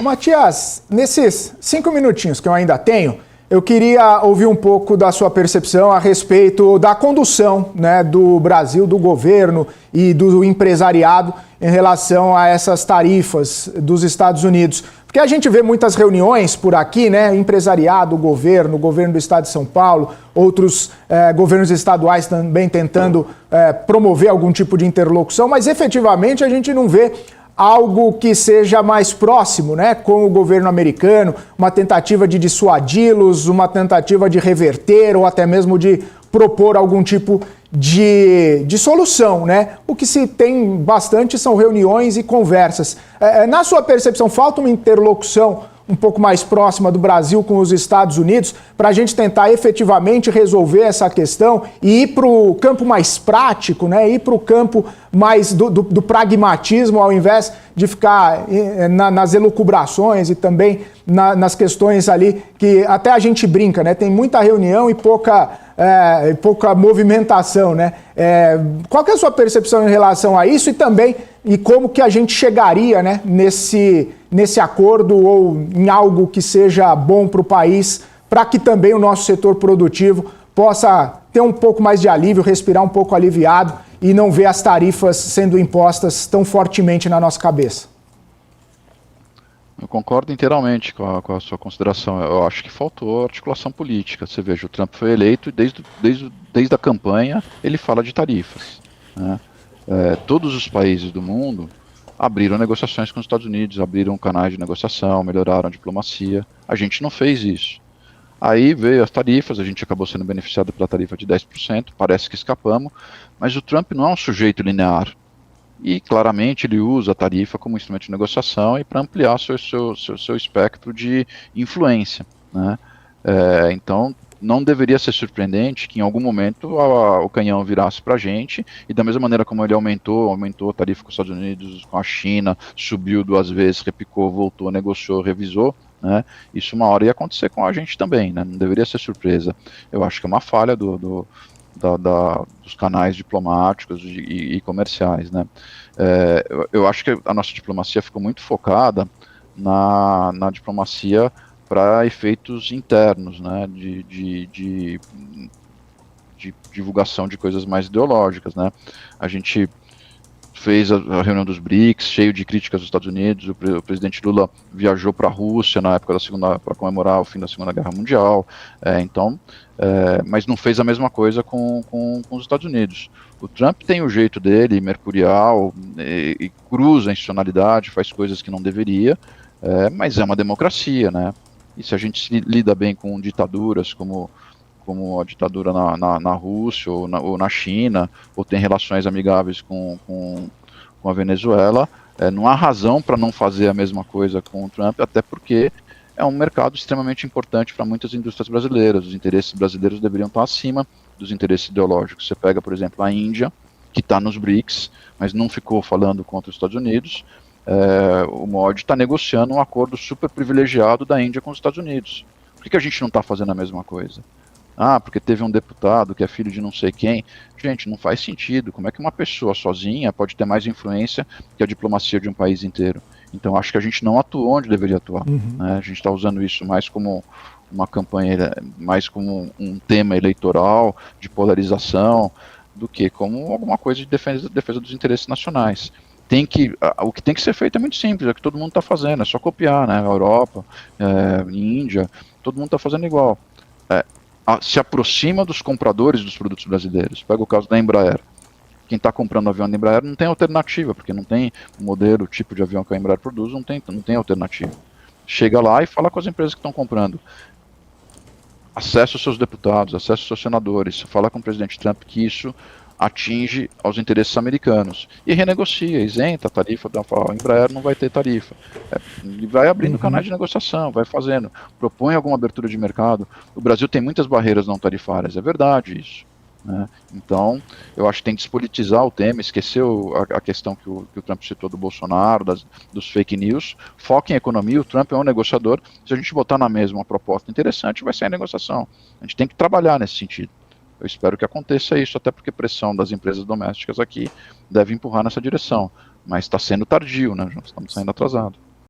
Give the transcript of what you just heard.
Matias, nesses 5 minutinhos que eu ainda tenho, eu queria ouvir um pouco da sua percepção a respeito da condução, né, do Brasil, do governo e do empresariado em relação a essas tarifas dos Estados Unidos. Porque a gente vê muitas reuniões por aqui, né, empresariado, governo do Estado de São Paulo, outros governos estaduais também tentando promover algum tipo de interlocução, mas efetivamente a gente não vê algo que seja mais próximo, né, com o governo americano, uma tentativa de dissuadi-los, uma tentativa de reverter ou até mesmo de propor algum tipo de solução, né? O que se tem bastante são reuniões e conversas. Na sua percepção, falta uma interlocução um pouco mais próxima do Brasil com os Estados Unidos para a gente tentar efetivamente resolver essa questão e ir para o campo mais prático, né? Ir para o campo mais do pragmatismo, ao invés de ficar nas elucubrações e também nas questões ali que até a gente brinca, né? Tem muita reunião e pouca movimentação, né? Qual que é a sua percepção em relação a isso e como que a gente chegaria, né, nesse acordo ou em algo que seja bom para o país, para que também o nosso setor produtivo possa ter um pouco mais de alívio, respirar um pouco aliviado e não ver as tarifas sendo impostas tão fortemente na nossa cabeça? Eu concordo inteiramente com a sua consideração. Eu acho que faltou articulação política. Você veja, o Trump foi eleito e desde a campanha ele fala de tarifas, né? Todos os países do mundo abriram negociações com os Estados Unidos, abriram canais de negociação, melhoraram a diplomacia. A gente não fez isso. Aí veio as tarifas, a gente acabou sendo beneficiado pela tarifa de 10%, parece que escapamos, mas o Trump não é um sujeito linear. E claramente ele usa a tarifa como instrumento de negociação e para ampliar seu espectro de influência, né? Então não deveria ser surpreendente que em algum momento o canhão virasse para a gente, e da mesma maneira como ele aumentou a tarifa com os Estados Unidos, com a China, subiu 2 vezes, repicou, voltou, negociou, revisou, né? Isso uma hora ia acontecer com a gente também, né? Não deveria ser surpresa. Eu acho que é uma falha dos canais diplomáticos e comerciais, né? Eu acho que a nossa diplomacia ficou muito focada na diplomacia para efeitos internos, né? De divulgação de coisas mais ideológicas, né? A gente fez a reunião dos BRICS, cheio de críticas dos Estados Unidos. O presidente Lula viajou para a Rússia na época para comemorar o fim da Segunda Guerra Mundial, mas não fez a mesma coisa com os Estados Unidos. O Trump tem o jeito dele, mercurial, e cruza a institucionalidade, faz coisas que não deveria, mas é uma democracia, né? E se a gente se lida bem com ditaduras como a ditadura na Rússia ou na China, ou tem relações amigáveis com a Venezuela, não há razão para não fazer a mesma coisa com o Trump, até porque é um mercado extremamente importante para muitas indústrias brasileiras. Os interesses brasileiros deveriam estar acima dos interesses ideológicos. Você pega, por exemplo, a Índia, que está nos BRICS, mas não ficou falando contra os Estados Unidos. O Modi está negociando um acordo super privilegiado da Índia com os Estados Unidos. Por que a gente não está fazendo a mesma coisa? Porque teve um deputado que é filho de não sei quem. Gente, não faz sentido. Como é que uma pessoa sozinha pode ter mais influência que a diplomacia de um país inteiro? Então, acho que a gente não atuou onde deveria atuar. Né? A gente está usando isso mais como uma campanha, mais como um tema eleitoral, de polarização, do que como alguma coisa de defesa dos interesses nacionais. O que tem que ser feito é muito simples, é o que todo mundo está fazendo, é só copiar, né? A Europa, Índia, todo mundo está fazendo igual. Se aproxima dos compradores dos produtos brasileiros. Pega o caso da Embraer. Quem está comprando avião da Embraer não tem alternativa, porque não tem o modelo, o tipo de avião que a Embraer produz, não tem alternativa. Chega lá e fala com as empresas que estão comprando. Acessa os seus deputados, acessa os seus senadores, fala com o presidente Trump que isso atinge aos interesses americanos. E renegocia, isenta a tarifa, a Embraer não vai ter tarifa. E vai abrindo canais de negociação, vai fazendo, propõe alguma abertura de mercado. O Brasil tem muitas barreiras não tarifárias, é verdade isso, né? Então, eu acho que tem que despolitizar o tema, esquecer a questão que o Trump citou do Bolsonaro, dos fake news, foca em economia. O Trump é um negociador. Se a gente botar na mesa uma proposta interessante, vai sair negociação. A gente tem que trabalhar nesse sentido. Eu espero que aconteça isso, até porque pressão das empresas domésticas aqui deve empurrar nessa direção. Mas está sendo tardio, né? Já estamos saindo atrasados.